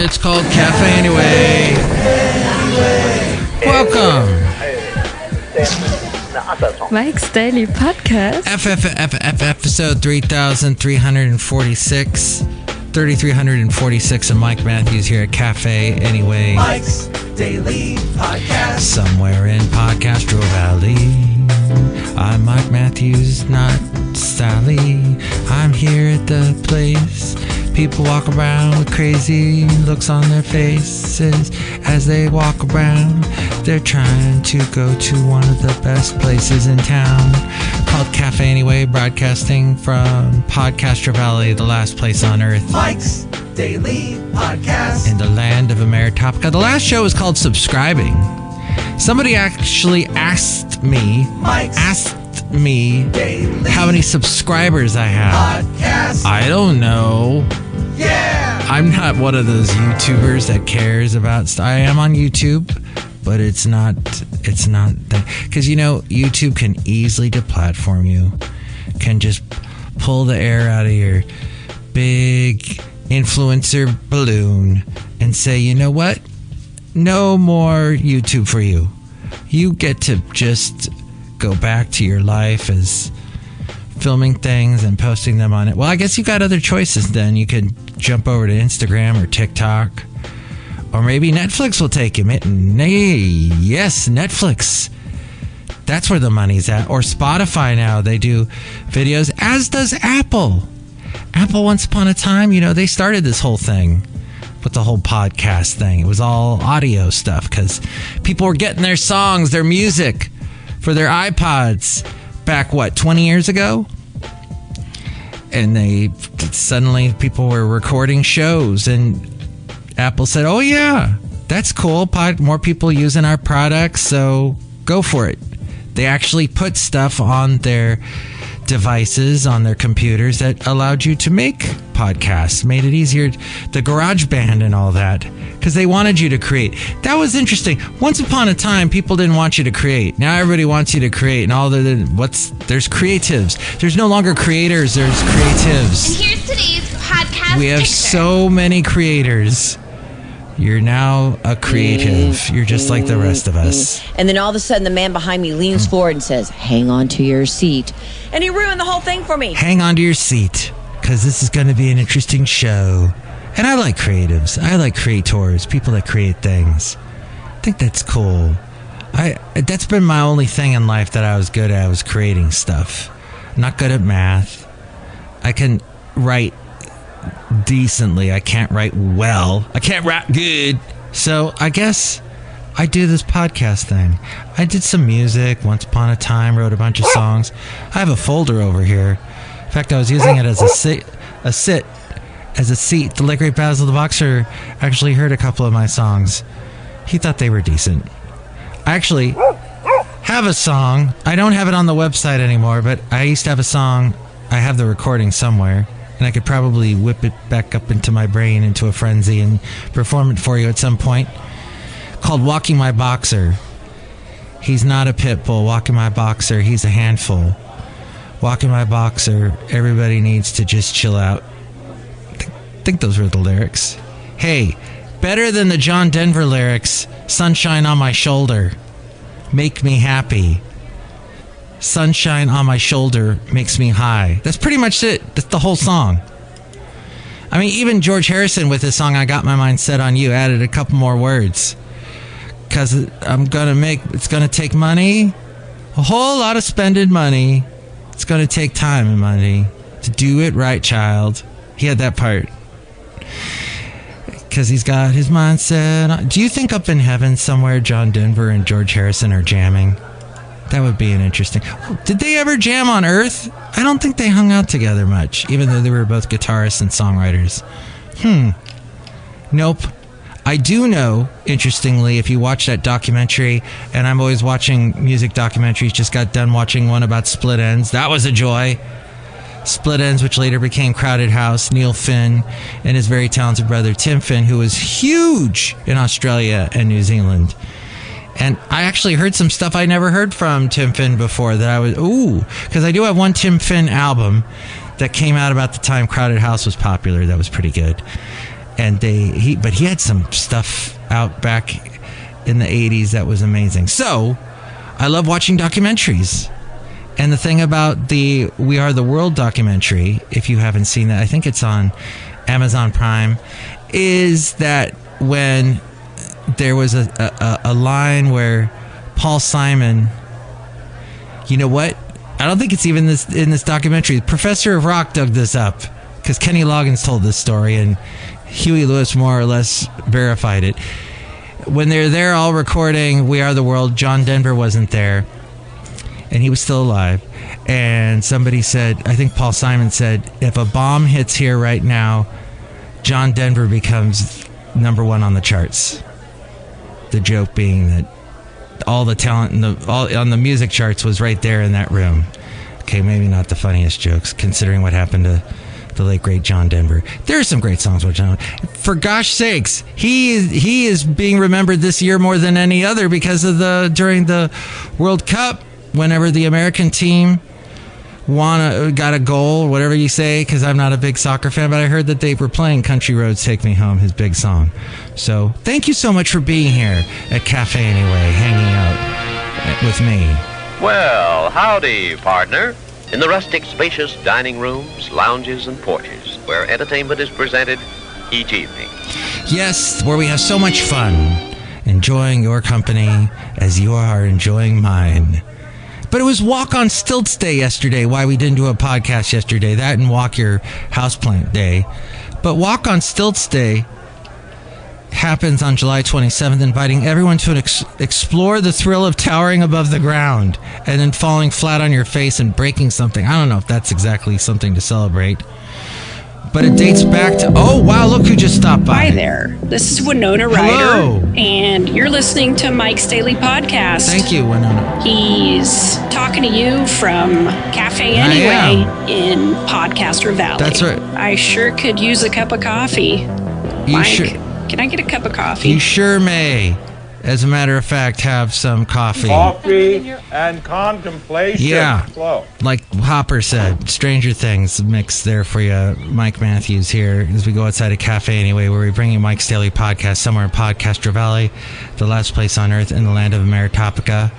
It's called Cafe Anyway. Welcome. Mike's Daily Podcast. Episode 3346. 3346 of Mike Matthews here at Cafe Anyway. Mike's Daily Podcast. Somewhere in Podcastro Valley. I'm Mike Matthews, not Sally. I'm here at the place. People walk around with crazy looks on their faces as they walk around. They're trying to go to one of the best places in town called Cafe Anyway, broadcasting from Podcastro Valley, the last place on earth. Mike's Daily Podcast. In the land of Ameritopica. The last show was called Subscribing. Somebody actually asked me Daily how many subscribers I have. Podcast. I don't know. Yeah. I'm not one of those YouTubers that cares about stuff. I am on YouTube, but it's not that, because YouTube can easily deplatform you, can just pull the air out of your big influencer balloon and say, you know what? No more YouTube for you. You get to just go back to your life as filming things and posting them on it. Well, I guess you got other choices then. You can jump over to Instagram or TikTok, or maybe Netflix will take you. Yes, Netflix. That's where the money's at. Or Spotify now. They do videos, as does Apple. Apple, once upon a time, they started this whole thing with the whole podcast thing. It was all audio stuff because people were getting their songs, their music for their iPods back, 20 years ago? And suddenly people were recording shows, and Apple said, oh yeah, that's cool. More people using our products, so go for it. They actually put stuff on their devices, on their computers, that allowed you to make podcasts, made it easier, the GarageBand and all that, because they wanted you to create. That was interesting. Once upon a time, people didn't want you to create. Now everybody wants you to create, and there's creatives. There's no longer creators, there's creatives. And here's today's podcast. We have so many creators. You're now a creative. You're just like the rest of us. And then all of a sudden, the man behind me leans forward and says, hang on to your seat. And he ruined the whole thing for me. Hang on to your seat, because this is going to be an interesting show. And I like creatives. I like creators, people that create things. I think that's cool. That's been my only thing in life that I was good at, was creating stuff. I'm not good at math. I can write decently. I can't write well. I can't rap good. So I guess I do this podcast thing. I did some music once upon a time, wrote a bunch of songs. I have a folder over here. In fact, I was using it as a seat. The late great Basil the Boxer actually heard a couple of my songs. He thought they were decent. I actually have a song. I don't have it on the website anymore, but I used to have a song. I have the recording somewhere, and I could probably whip it back up into my brain into a frenzy and perform it for you at some point, called Walking My Boxer. He's not a pit bull. Walking My Boxer, he's a handful. Walking My Boxer, everybody needs to just chill out. I think those were the lyrics. Hey, better than the John Denver lyrics, Sunshine on My Shoulder, Make Me Happy. Sunshine on my shoulder makes me high. That's pretty much it. That's the whole song. I mean, even George Harrison with his song I Got My Mind Set on You added a couple more words. Because it's going to take money, a whole lot of spending money. It's going to take time and money to do it right, child. He had that part. Because he's got his mindset on. Do you think up in heaven somewhere John Denver and George Harrison are jamming? That would be an interesting... Did they ever jam on Earth? I don't think they hung out together much, even though they were both guitarists and songwriters. Nope. I do know, interestingly, if you watch that documentary, and I'm always watching music documentaries, just got done watching one about Split Enz. That was a joy. Split Enz, which later became Crowded House, Neil Finn, and his very talented brother Tim Finn, who was huge in Australia and New Zealand. And I actually heard some stuff I never heard from Tim Finn before that I was, because I do have one Tim Finn album that came out about the time Crowded House was popular. That was pretty good. And he had some stuff out back in the 80s that was amazing. So I love watching documentaries. And the thing about the We Are the World documentary, if you haven't seen that, I think it's on Amazon Prime, is that when there was a line where Paul Simon, you know what? I don't think it's even in this documentary. Professor of Rock dug this up because Kenny Loggins told this story and Huey Lewis more or less verified it. When they're there all recording We Are the World, John Denver wasn't there and he was still alive. And somebody said, I think Paul Simon said, if a bomb hits here right now, John Denver becomes number one on the charts. The joke being that all the talent on the music charts was right there in that room. Okay, maybe not the funniest jokes, considering what happened to the late great John Denver. There are some great songs with John. For gosh sakes, he is being remembered this year more than any other because of during the World Cup, whenever the American team got a goal, whatever you say, because I'm not a big soccer fan, but I heard that they were playing Country Roads Take Me Home, his big song. So thank you so much for being here at Cafe Anyway, hanging out with me. Well, howdy, partner. In the rustic, spacious dining rooms, lounges, and porches, where entertainment is presented each evening. Yes, where we have so much fun, enjoying your company as you are enjoying mine. But it was Walk on Stilts Day yesterday, why we didn't do a podcast yesterday. That and Walk Your Houseplant Day. But Walk on Stilts Day happens on July 27th, inviting everyone to explore the thrill of towering above the ground and then falling flat on your face and breaking something. I don't know if that's exactly something to celebrate. But it dates back to... Oh, wow, look who just stopped by. Hi there. This is Winona Hello. Ryder, and you're listening to Mike's Daily Podcast. Thank you, Winona. He's talking to you from Cafe Anyway in Podcaster Valley. That's right. I sure could use a cup of coffee. Mike, can I get a cup of coffee? You sure may. As a matter of fact, have some coffee. Coffee and contemplation. Yeah. Flow. Like Hopper said, Stranger Things mix there for you. Mike Matthews here as we go outside a Cafe Anyway, where we bring you Mike's Daily Podcast somewhere in Podcaster Valley, the last place on earth in the land of Meritopia.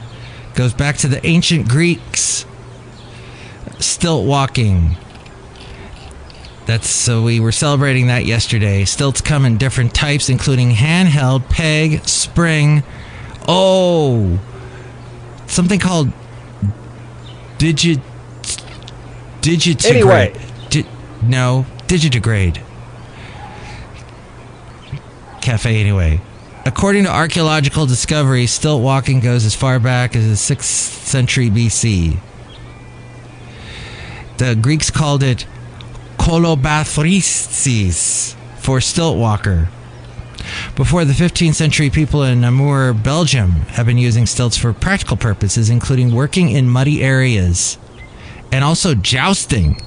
Goes back to the ancient Greeks. Stilt walking. So we were celebrating that yesterday. Stilts come in different types, including handheld, peg, spring. Oh, something called digitigrade. Anyway. Digitigrade. Cafe Anyway. According to archaeological discoveries, stilt walking goes as far back as the 6th century BC. The Greeks called it kolobathrisis for stilt walker. Before the 15th century, people in Namur, Belgium, have been using stilts for practical purposes, including working in muddy areas and also jousting.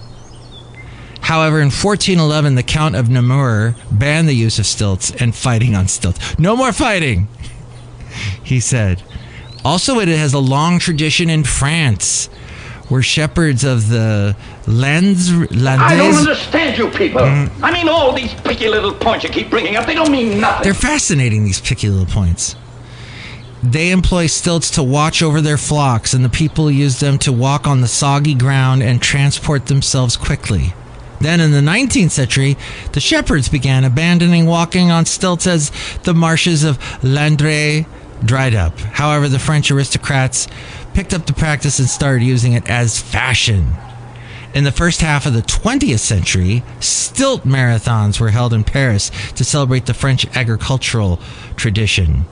However, in 1411, the Count of Namur banned the use of stilts and fighting on stilts. No more fighting, he said. Also, it has a long tradition in France, where shepherds of the Landes... I don't understand you people. I mean, all these picky little points you keep bringing up, they don't mean nothing. They're fascinating, these picky little points. They employ stilts to watch over their flocks, and the people use them to walk on the soggy ground and transport themselves quickly. Then in the 19th century, the shepherds began abandoning walking on stilts as the marshes of Landres dried up. However, the French aristocrats picked up the practice and started using it as fashion. In the first half of the 20th century, stilt marathons were held in Paris to celebrate the French agricultural tradition.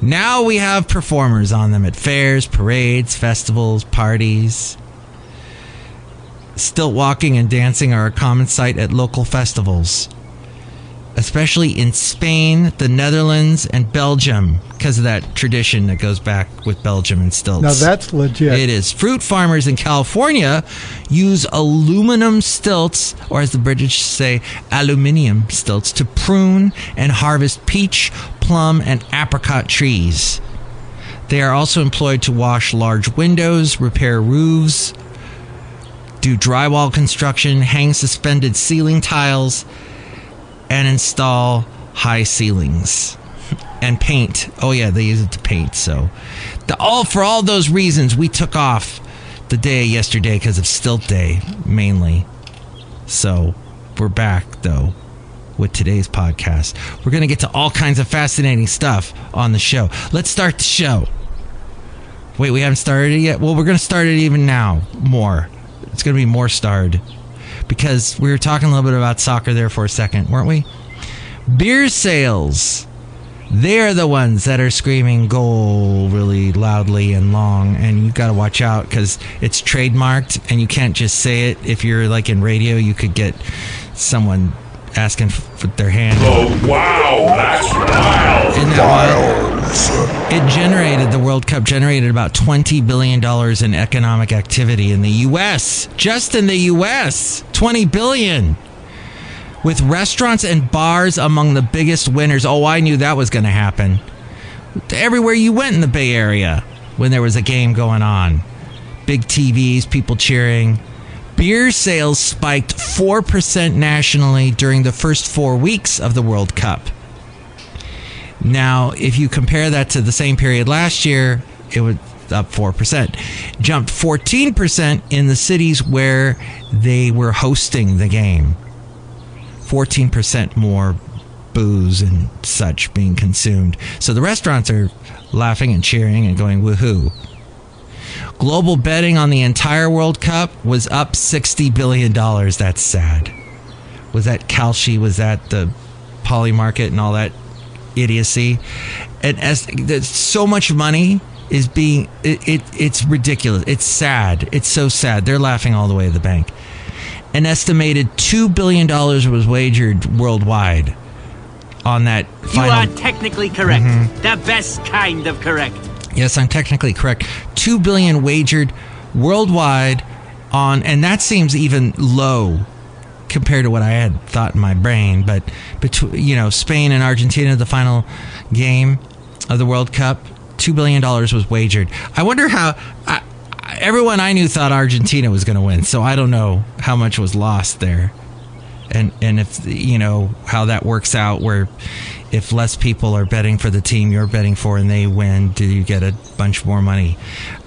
Now we have performers on them at fairs, parades, festivals, parties. Stilt walking and dancing are a common sight at local festivals, especially in Spain, the Netherlands, and Belgium, because of that tradition that goes back with Belgium and stilts. Now that's legit. It is. Fruit farmers in California use aluminum stilts, or as the British say, aluminium stilts, to prune and harvest peach, plum, and apricot trees. They are also employed to wash large windows, repair roofs, do drywall construction, hang suspended ceiling tiles, and install high ceilings and paint. Oh yeah, they use it to paint. So for all those reasons, we took off the day yesterday because of Stilt Day mainly. So we're back though with today's podcast. We're going to get to all kinds of fascinating stuff on the show. Let's start the show. Wait, we haven't started it yet? Well, we're going to start it even now. More. It's going to be more starred. Because we were talking a little bit about soccer there for a second, weren't we? Beer sales. They're the ones that are screaming goal really loudly and long. And you got to watch out because it's trademarked. And you can't just say it. If you're like in radio, you could get someone asking for their hand. Oh, wow, that's wild. Isn't that wild? The World Cup generated about $20 billion in economic activity in the U.S. Just in the U.S. $20 billion. With restaurants and bars among the biggest winners. Oh, I knew that was going to happen. Everywhere you went in the Bay Area when there was a game going on. Big TVs, people cheering. Beer sales spiked 4% nationally during the first 4 weeks of the World Cup. Now, if you compare that to the same period last year, it was up 4%. Jumped 14% in the cities where they were hosting the game. 14% more booze and such being consumed. So the restaurants are laughing and cheering and going woohoo. Global betting on the entire World Cup was up $60 billion. That's sad. Was that Kalshi? Was that the Poly Market and all that idiocy? And as so much money is being, it's ridiculous. It's sad. It's so sad. They're laughing all the way to the bank. An estimated $2 billion was wagered worldwide on that final. You are technically correct. The best kind of correct. Yes, I'm technically correct. $2 billion wagered worldwide on, and that seems even low compared to what I had thought in my brain. But between Spain and Argentina, the final game of the World Cup, $2 billion was wagered. I wonder how. Everyone I knew thought Argentina was going to win, so I don't know how much was lost there, and if how that works out where. If less people are betting for the team you're betting for and they win, do you get a bunch more money?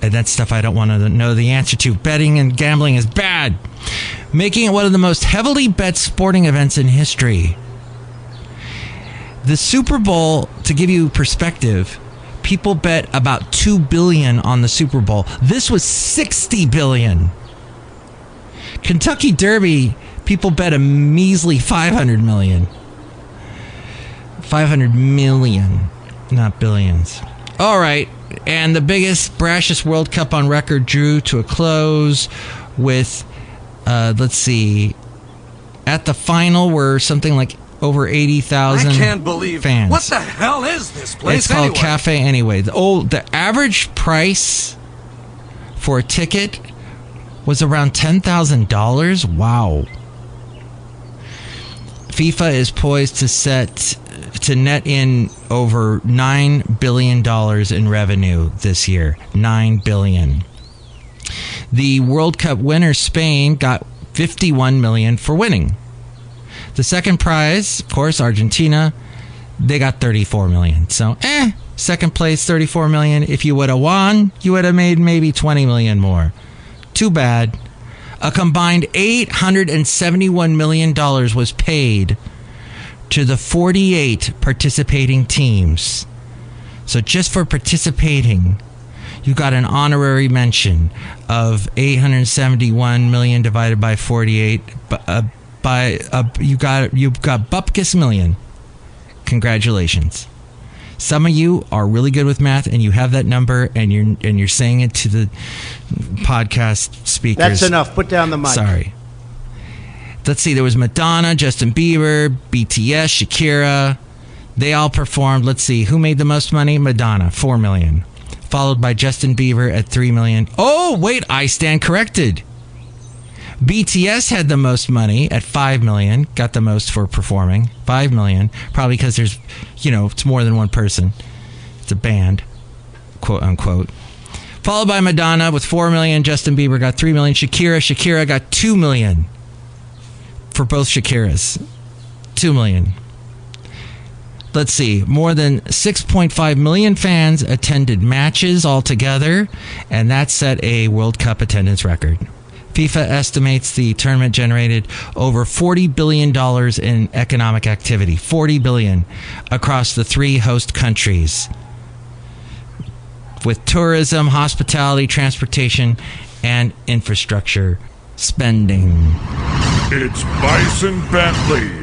And that's stuff I don't want to know the answer to. Betting and gambling is bad. Making it one of the most heavily bet sporting events in history. The Super Bowl, to give you perspective, people bet about $2 billion on the Super Bowl. This was $60 billion. Kentucky Derby, people bet a measly $500 million. 500 million, not billions. All right, and the biggest, brashest World Cup on record drew to a close with, let's see, at the final were something like over 80,000 I can't believe fans. What the hell is this place? It's called Cafe Anyway. The average price for a ticket was around $10,000. Wow. FIFA is poised to net in over $9 billion in revenue this year. $9 billion. The World Cup winner, Spain, got $51 million for winning. The second prize, of course, Argentina, they got $34 million. So, second place, $34 million. If you would have won, you would have made maybe $20 million more. Too bad. A combined $871 million was paid to the 48 participating teams. So just for participating, you got an honorary mention of $871 million divided by 48. You got bupkis million. Congratulations. Some of you are really good with math, and you have that number, and you're saying it to the podcast speakers. That's enough. Put down the mic. Sorry. Let's see. There was Madonna, Justin Bieber, BTS, Shakira. They all performed. Let's see. Who made the most money? Madonna, $4 million. Followed by Justin Bieber at $3 million. Oh, wait. I stand corrected. BTS had the most money at $5 million. Got the most for performing. $5 million. Probably because there's, it's more than one person. It's a band, quote unquote. Followed by Madonna with $4 million. Justin Bieber got $3 million. Shakira got $2 million. For both Shakiras. 2 million. Let's see. More than 6.5 million fans attended matches altogether, and that set a World Cup attendance record. FIFA estimates the tournament generated over $40 billion in economic activity, $40 billion, across the 3 host countries, with tourism, hospitality, transportation, and infrastructure spending. It's Bison Bentley's.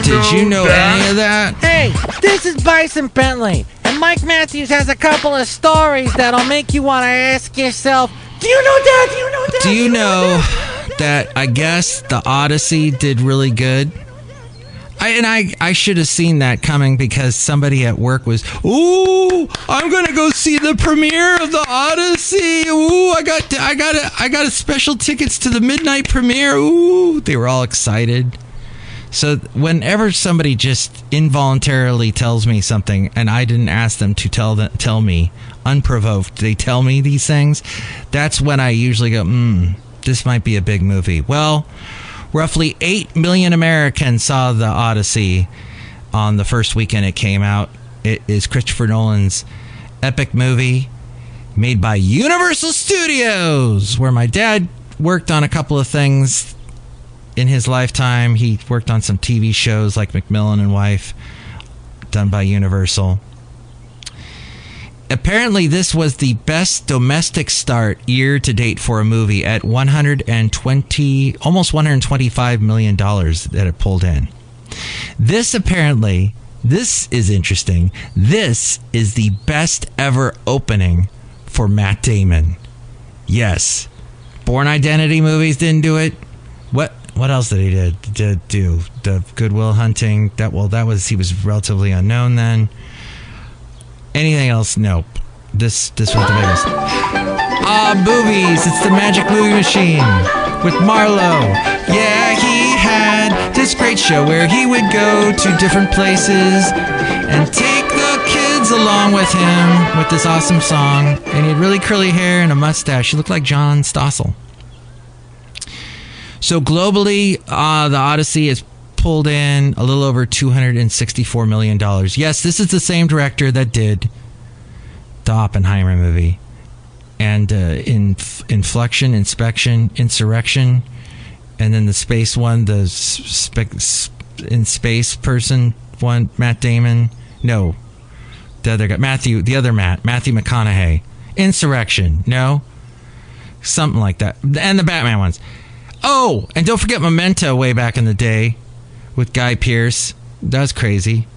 Did you know any of that? Hey, this is Bison Bentley, and Mike Matthews has a couple of stories that'll make you want to ask yourself, do you know that? Do you know that? Do you know that I guess the Odyssey did really good? I should have seen that coming because somebody at work was, ooh, I'm gonna go see the premiere of the Odyssey. Ooh, I got a special tickets to the midnight premiere. Ooh, they were all excited. So whenever somebody just involuntarily tells me something and I didn't ask them to tell me, unprovoked, they tell me these things, that's when I usually go, this might be a big movie. Well, roughly 8 million Americans saw the Odyssey on the first weekend it came out. It is Christopher Nolan's epic movie made by Universal Studios, where my dad worked on a couple of things in his lifetime. He worked on some TV shows like McMillan and Wife, done by Universal. Apparently, this was the best domestic start year to date for a movie at almost $125 million that it pulled in. This is interesting. This is the best ever opening for Matt Damon. Yes. Bourne Identity movies didn't do it. What else did he do? The Good Will Hunting. He was relatively unknown then. Anything else? Nope. This was the biggest. Movies. It's the Magic Movie Machine with Marlowe. Yeah, he had this great show where he would go to different places and take the kids along with him with this awesome song. And he had really curly hair and a mustache. He looked like John Stossel. So globally, the Odyssey has pulled in a little over $264 million. Yes, this is the same director that did the Oppenheimer movie. And Inflection, Inspection, Insurrection, and then the space one, the in space person one, Matt Damon. No, the other guy, Matthew McConaughey. Insurrection, no? Something like that. And the Batman ones. Oh, and don't forget Memento way back in the day with Guy Pearce. That was crazy.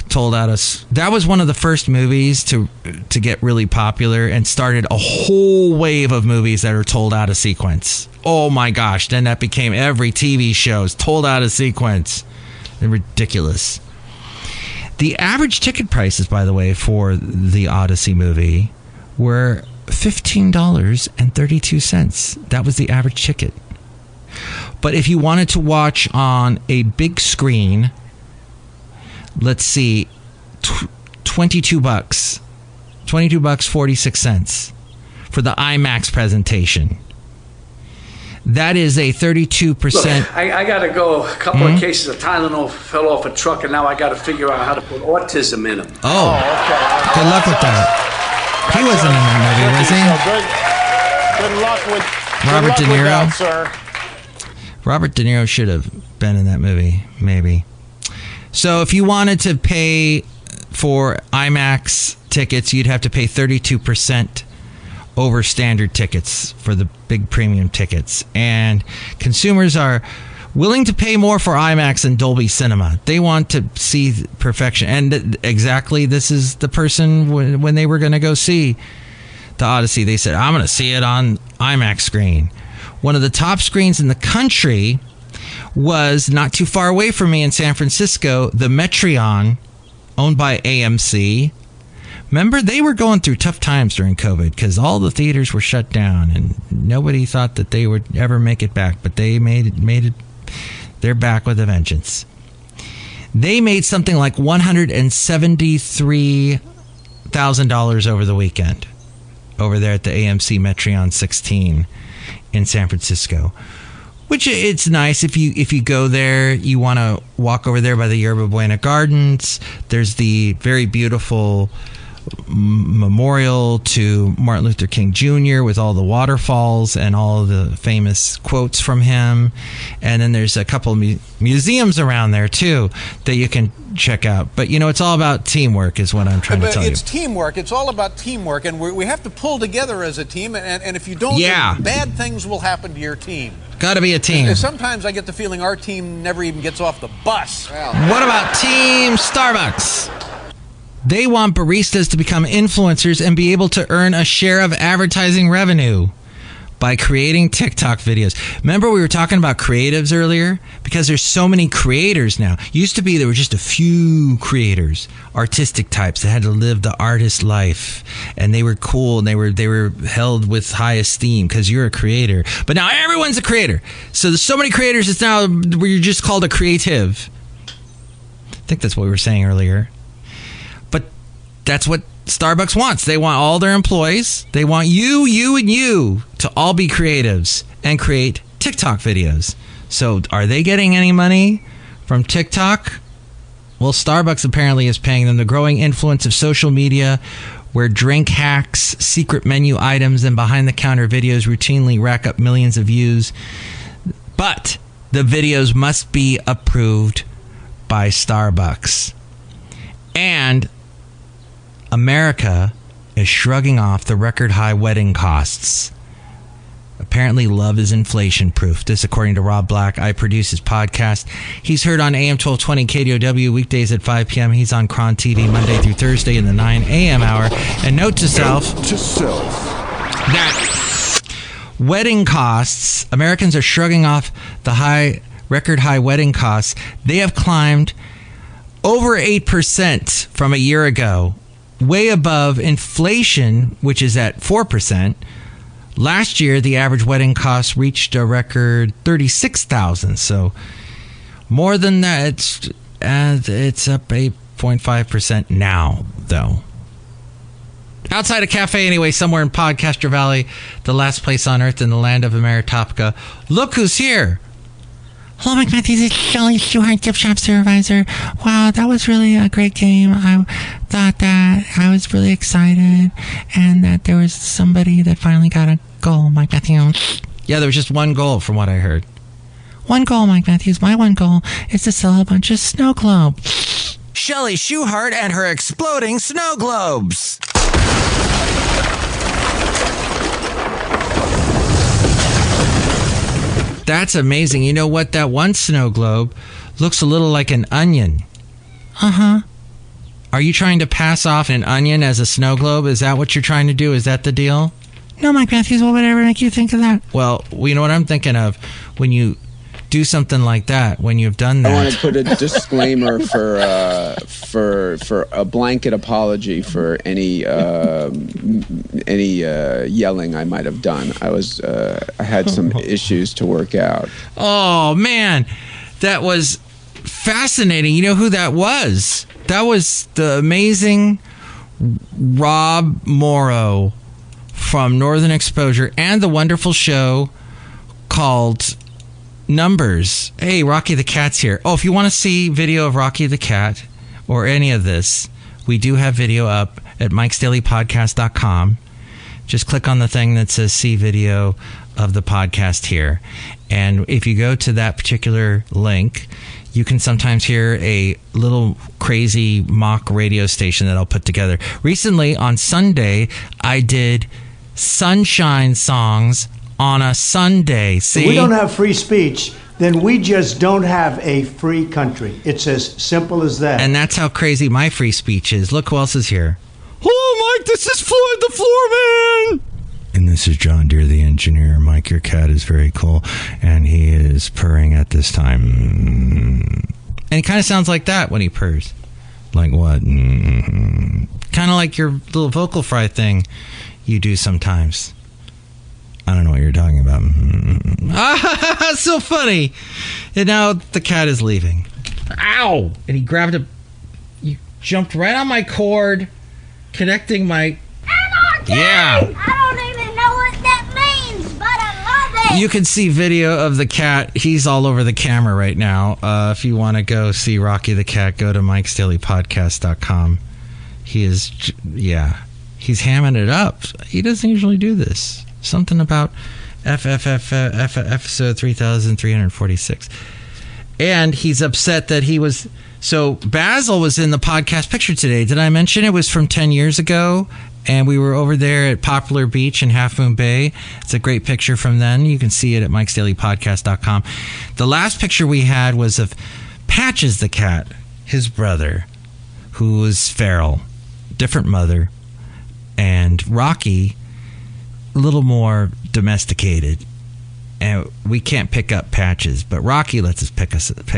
That was one of the first movies to get really popular and started a whole wave of movies that are told out of sequence. Oh my gosh, then that became every TV show is told out of sequence. They're ridiculous. The average ticket prices, by the way, for the Odyssey movie were $15.32. That was the average ticket. But if you wanted to watch on a big screen, let's see, $22. $22.46 for the IMAX presentation. That is a 32%. Look, I got to go. A couple of cases of Tylenol fell off a truck, and now I got to figure out how to put autism in them. Oh, okay. Good luck with that. He wasn't in that movie, was he? Good luck with Robert De Niro. That, sir. Robert De Niro should have been in that movie, maybe. So if you wanted to pay for IMAX tickets, you'd have to pay 32% over standard tickets for the big premium tickets. And consumers are willing to pay more for IMAX than Dolby Cinema. They want to see perfection. And exactly, this is the person when they were going to go see the Odyssey. They said, I'm going to see it on IMAX screen. One of the top screens in the country was not too far away from me in San Francisco, the Metreon, owned by AMC. Remember, they were going through tough times during COVID because all the theaters were shut down and nobody thought that they would ever make it back, but they made it. They're back with a vengeance. They made something like $173,000 over the weekend over there at the AMC Metreon 16 in San Francisco, Which it's nice if you go there, you want to walk over there by the Yerba Buena Gardens. There's the very beautiful memorial to Martin Luther King Jr. with all the waterfalls and all of the famous quotes from him. And then there's a couple of museums around there too that you can check out. But it's all about teamwork is what I'm trying to tell you. It's teamwork. It's all about teamwork, and we have to pull together as a team, and if you don't, bad things will happen to your team. Got to be a team. And sometimes I get the feeling our team never even gets off the bus. What about Team Starbucks? They want baristas to become influencers and be able to earn a share of advertising revenue by creating TikTok videos. Remember we were talking about creatives earlier? Because there's so many creators now. Used to be there were just a few creators, artistic types that had to live the artist life, and they were cool and they were held with high esteem because you're a creator. But now everyone's a creator. So there's so many creators, it's now where you're just called a creative. I think that's what we were saying earlier. That's what Starbucks wants. They want all their employees. They want you, and you to all be creatives and create TikTok videos. So are they getting any money from TikTok? Well, Starbucks apparently is paying them. The growing influence of social media, where drink hacks, secret menu items, and behind-the-counter videos routinely rack up millions of views. But the videos must be approved by Starbucks. And America is shrugging off the record high wedding costs. Apparently, love is inflation proof. This, according to Rob Black. I produce his podcast. He's heard on AM 1220 KDOW weekdays at 5 p.m. He's on Cron TV Monday through Thursday in the 9 a.m. hour. And note to self that wedding costs, Americans are shrugging off the record high wedding costs. They have climbed over 8% from a year ago. Way above inflation, which is at 4%. Last year, the average wedding cost reached a record $36,000. So more than that, it's up 8.5% now, though. Outside a cafe, anyway, somewhere in Podcaster Valley, the last place on earth in the land of Ameritopica. Look who's here. Hello, Mike Matthews. It's Shelley Schuhart, gift shop supervisor. Wow, that was really a great game. I thought that I was really excited and that there was somebody that finally got a goal, Mike Matthews. Yeah, there was just one goal from what I heard. One goal, Mike Matthews. My one goal is to sell a bunch of snow globes. Shelley Schuhart and her exploding snow globes. That's amazing. You know what? That one snow globe looks a little like an onion. Uh-huh. Are you trying to pass off an onion as a snow globe? Is that what you're trying to do? Is that the deal? No, Mike Matthews. What would ever make you think of that? Well, you know what I'm thinking of? When you do something like that, when you've done that. I want to put a disclaimer for a blanket apology for any yelling I might have done. I had some issues to work out. Oh man, that was fascinating. You know who that was? That was the amazing Rob Morrow from Northern Exposure and the wonderful show called Numbers. Hey, Rocky the Cat's here. Oh, if you want to see video of Rocky the Cat or any of this, we do have video up at mikesdailypodcast.com. Just click on the thing that says see video of the podcast here. And if you go to that particular link, you can sometimes hear a little crazy mock radio station that I'll put together. Recently, on Sunday, I did Sunshine songs on a Sunday. See? If we don't have free speech, then we just don't have a free country. It's as simple as that. And that's how crazy my free speech is. Look who else is here. Hello, Mike. This is Floyd the Floorman. And this is John Deere, the engineer. Mike, your cat is very cool, and he is purring at this time. And he kind of sounds like that when he purrs. Like what? Kind of like your little vocal fry thing you do sometimes. I don't know what you're talking about. So funny. And now the cat is leaving. Ow! And he grabbed you jumped right on my cord, connecting my... Anarchy! Yeah. I don't even know what that means, but I love it. You can see video of the cat. He's all over the camera right now. If you want to go see Rocky the cat, go to mikesdailypodcast.com. He is, he's hamming it up. He doesn't usually do this. Something about episode 3346. And he's upset that he was... So Basil was in the podcast picture today. Did I mention it was from 10 years ago? And we were over there at Poplar Beach in Half Moon Bay. It's a great picture from then. You can see it at mikesdailypodcast.com. The last picture we had was of Patches the cat, his brother, who was feral. Different mother. And Rocky, a little more domesticated. And we can't pick up Patches, but Rocky lets us pick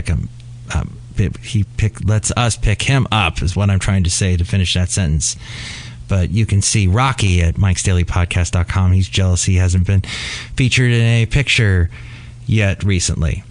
him up. Lets us pick him up is what I'm trying to say to finish that sentence. But you can see Rocky at mikesdailypodcast.com. He's jealous he hasn't been featured in a picture yet recently.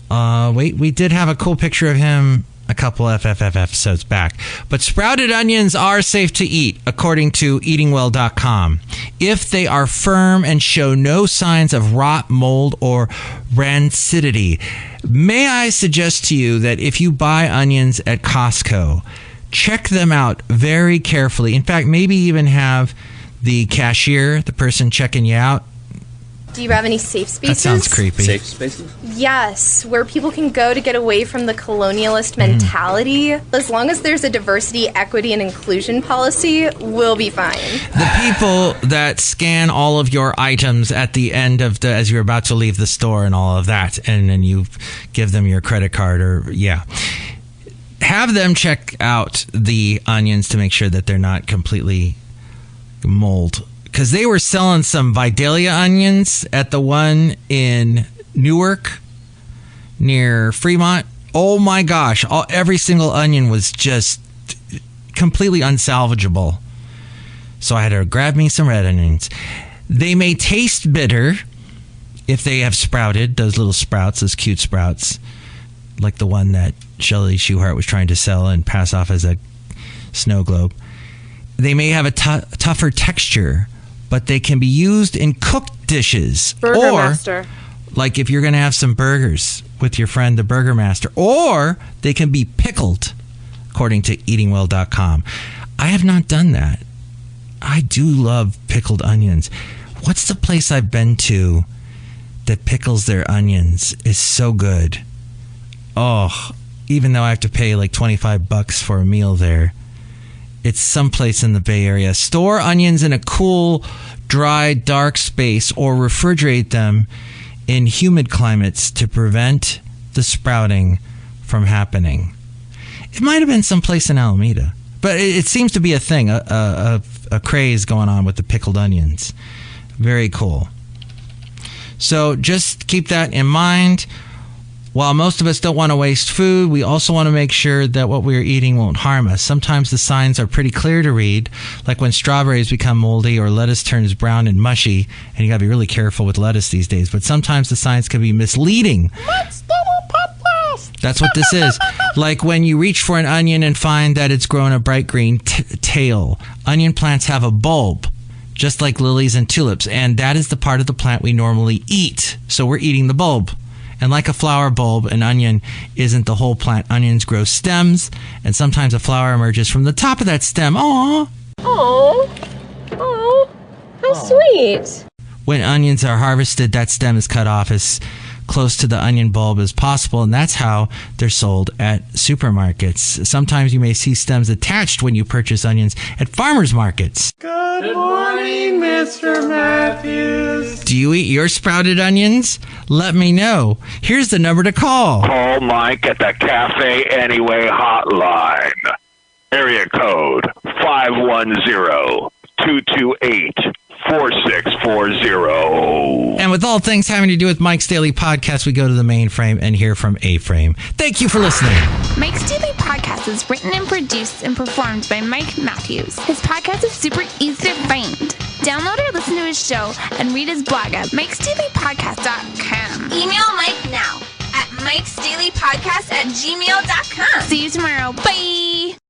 We did have a cool picture of him a couple FFF episodes back. But sprouted onions are safe to eat, according to eatingwell.com, if they are firm and show no signs of rot, mold, or rancidity. May I suggest to you that if you buy onions at Costco, check them out very carefully. In fact, maybe even have the cashier, the person checking you out. Do you have any safe spaces? That sounds creepy. Safe spaces? Yes, where people can go to get away from the colonialist mentality. As long as there's a diversity, equity, and inclusion policy, we'll be fine. The people that scan all of your items at the end of as you're about to leave the store and all of that, and then you give them your credit card have them check out the onions to make sure that they're not completely mold. Because they were selling some Vidalia onions at the one in Newark near Fremont. Oh my gosh, every single onion was just completely unsalvageable. So I had to grab me some red onions. They may taste bitter if they have sprouted, those little sprouts, those cute sprouts, like the one that Shelley Shuhart was trying to sell and pass off as a snow globe. They may have a tougher texture, but they can be used in cooked dishes. Burger Master. Like if you're going to have some burgers with your friend, the Burger Master. Or they can be pickled, according to eatingwell.com. I have not done that. I do love pickled onions. What's the place I've been to that pickles their onions is so good? Oh, even though I have to pay like $25 for a meal there. It's someplace in the Bay Area. Store onions in a cool, dry, dark space or refrigerate them in humid climates to prevent the sprouting from happening. It might have been someplace in Alameda, but it seems to be a thing, a craze going on with the pickled onions. Very cool. So just keep that in mind. While most of us don't want to waste food, we also want to make sure that what we're eating won't harm us. Sometimes the signs are pretty clear to read, like when strawberries become moldy or lettuce turns brown and mushy, and you got to be really careful with lettuce these days. But sometimes the signs can be misleading. That's what this is. Like when you reach for an onion and find that it's grown a bright green tail. Onion plants have a bulb, just like lilies and tulips, and that is the part of the plant we normally eat. So we're eating the bulb. And like a flower bulb, an onion isn't the whole plant. Onions grow stems, and sometimes a flower emerges from the top of that stem. Aww. Oh, how sweet. When onions are harvested, that stem is cut off as close to the onion bulb as possible, and that's how they're sold at supermarkets. Sometimes you may see stems attached when you purchase onions at farmers markets. Good morning, Mr. Matthews. Do you eat your sprouted onions? Let me know. Here's the number to call. Call Mike at the Cafe Anyway hotline. Area code 510-228-4640. And with all things having to do with Mike's Daily Podcast, we go to the mainframe and hear from A-Frame. Thank you for listening. Mike's Daily Podcast is written and produced and performed by Mike Matthews. His podcast is super easy to find. Download or listen to his show and read his blog at mikesdailypodcast.com. Email Mike now at mikesdailypodcast@gmail.com. See you tomorrow. Bye.